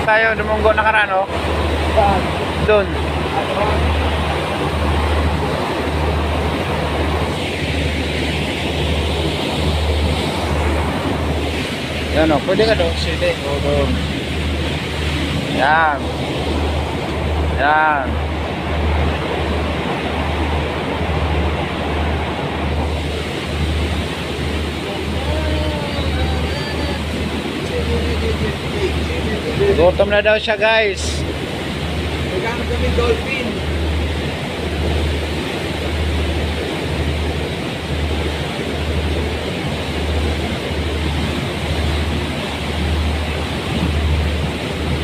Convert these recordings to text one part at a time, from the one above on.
tayo dumunggo nakaraan, oh. Saan? Doon. Yan, oh. Pwede ka doon. Sige. O, doon. Yan. Yan. Gutom na daw siya, guys. Magkano kami dolphin?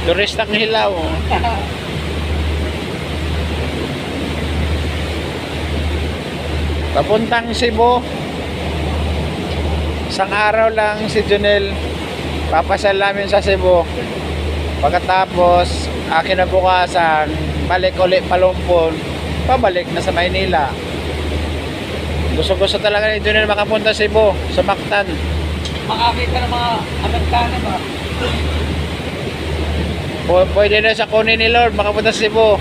Turistang hilaw, oh. Papuntang Cebu. Isang araw lang si Junel. Papasal namin sa Cebu. Pagkatapos, kinabukasan, balik ulit Palumpon, pabalik na sa Maynila. Gusto talaga ni Junel makapunta sa Cebu, sa Mactan. Makakita ng mga Amerikano ba? Pwede na sa kunin ni Lord, makapunta sa Cebu.